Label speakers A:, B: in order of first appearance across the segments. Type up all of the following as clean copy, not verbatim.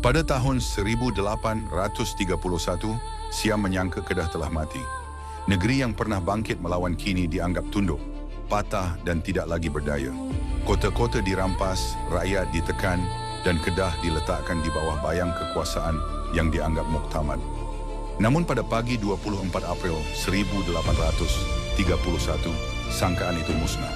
A: Pada tahun 1831, Siam menyangka Kedah telah mati. Negeri yang pernah bangkit melawan kini dianggap tunduk, patah dan tidak lagi berdaya. Kota-kota dirampas, rakyat ditekan dan Kedah diletakkan di bawah bayang kekuasaan yang dianggap muktamad. Namun pada pagi 24 April 1831, sangkaan itu musnah.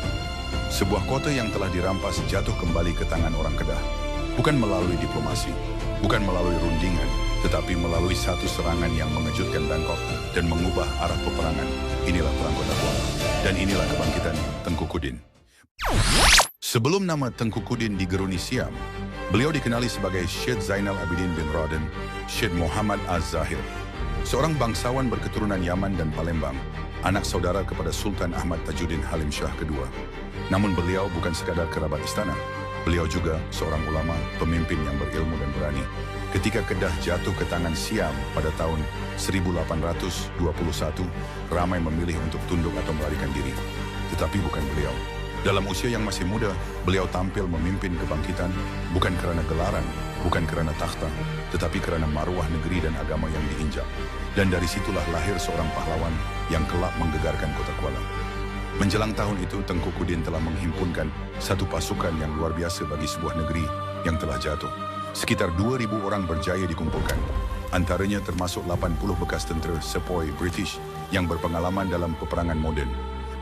A: Sebuah kota yang telah dirampas jatuh kembali ke tangan orang Kedah. Bukan melalui diplomasi, bukan melalui rundingan, tetapi melalui satu serangan yang mengejutkan Bangkok dan mengubah arah peperangan. Inilah Perang Kota Kuala. Dan inilah kebangkitan Tengku Kudin. Sebelum nama Tengku Kudin digeruni Siam, beliau dikenali sebagai Syed Zainal Abidin bin Raden, Syed Muhammad Az-Zahir, seorang bangsawan berketurunan Yaman dan Palembang, anak saudara kepada Sultan Ahmad Tajuddin Halim Shah II. Namun beliau bukan sekadar kerabat istana. Beliau juga seorang ulama, pemimpin yang berilmu dan berani. Ketika Kedah jatuh ke tangan Siam pada tahun 1821, ramai memilih untuk tunduk atau melarikan diri. Tetapi bukan beliau. Dalam usia yang masih muda, beliau tampil memimpin kebangkitan bukan kerana gelaran, bukan kerana takhta, tetapi kerana maruah negeri dan agama yang diinjak. Dan dari situlah lahir seorang pahlawan yang kelak menggegarkan Kota Kuala. Menjelang tahun itu, Tengku Kudin telah menghimpunkan satu pasukan yang luar biasa bagi sebuah negeri yang telah jatuh. Sekitar 2.000 orang berjaya dikumpulkan. Antaranya termasuk 80 bekas tentera sepoi British yang berpengalaman dalam peperangan moden.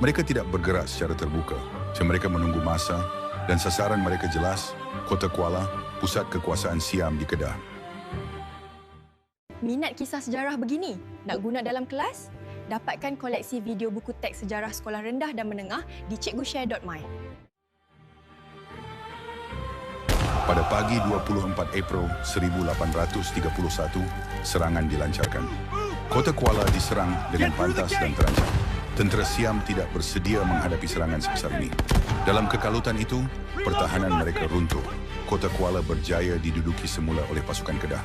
A: Mereka tidak bergerak secara terbuka. Mereka menunggu masa dan sasaran mereka jelas, Kota Kuala, pusat kekuasaan Siam di Kedah.
B: Minat kisah sejarah begini? Nak guna dalam kelas? Dapatkan koleksi video buku teks sejarah sekolah rendah dan menengah di cikgushare.my.
A: Pada pagi 24 April 1831, serangan dilancarkan. Kota Kuala diserang dengan pantas dan terancam. Tentera Siam tidak bersedia menghadapi serangan sebesar ini. Dalam kekalutan itu, pertahanan mereka runtuh. Kota Kuala berjaya diduduki semula oleh pasukan Kedah.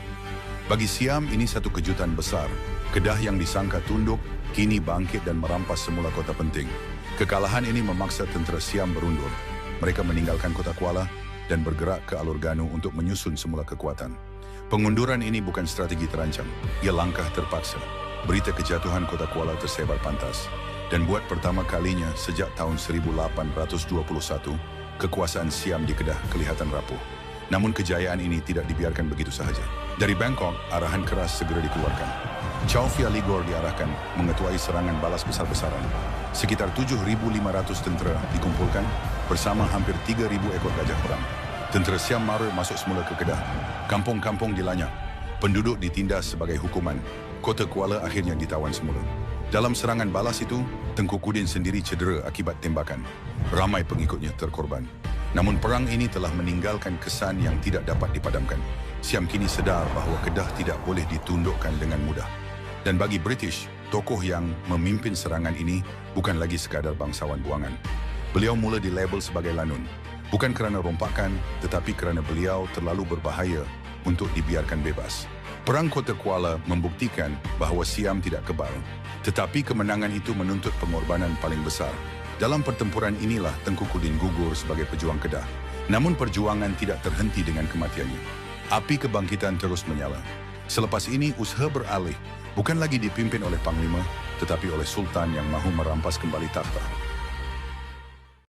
A: Bagi Siam, ini satu kejutan besar. Kedah yang disangka tunduk, kini bangkit dan merampas semula kota penting. Kekalahan ini memaksa tentera Siam berundur. Mereka meninggalkan Kota Kuala dan bergerak ke Alor Ganu untuk menyusun semula kekuatan. Pengunduran ini bukan strategi terancam, ia langkah terpaksa. Berita kejatuhan Kota Kuala tersebar pantas. Dan buat pertama kalinya sejak tahun 1821, kekuasaan Siam di Kedah kelihatan rapuh. Namun kejayaan ini tidak dibiarkan begitu sahaja. Dari Bangkok, arahan keras segera dikeluarkan. Chow Phya Ligor diarahkan mengetuai serangan balas besar-besaran. Sekitar 7.500 tentera dikumpulkan bersama hampir 3.000 ekor gajah perang. Tentera Siam Maru masuk semula ke Kedah. Kampung-kampung dilanyap. Penduduk ditindas sebagai hukuman. Kota Kuala akhirnya ditawan semula. Dalam serangan balas itu, Tengku Kudin sendiri cedera akibat tembakan. Ramai pengikutnya terkorban. Namun perang ini telah meninggalkan kesan yang tidak dapat dipadamkan. Siam kini sedar bahawa Kedah tidak boleh ditundukkan dengan mudah. Dan bagi British, tokoh yang memimpin serangan ini bukan lagi sekadar bangsawan buangan. Beliau mula dilabel sebagai lanun. Bukan kerana rompakan, tetapi kerana beliau terlalu berbahaya untuk dibiarkan bebas. Perang Kota Kuala membuktikan bahawa Siam tidak kebal. Tetapi kemenangan itu menuntut pengorbanan paling besar. Dalam pertempuran inilah Tengku Kudin gugur sebagai pejuang Kedah. Namun perjuangan tidak terhenti dengan kematiannya. Api kebangkitan terus menyala. Selepas ini usaha beralih bukan lagi dipimpin oleh Panglima, tetapi oleh Sultan yang mahu merampas kembali takhta.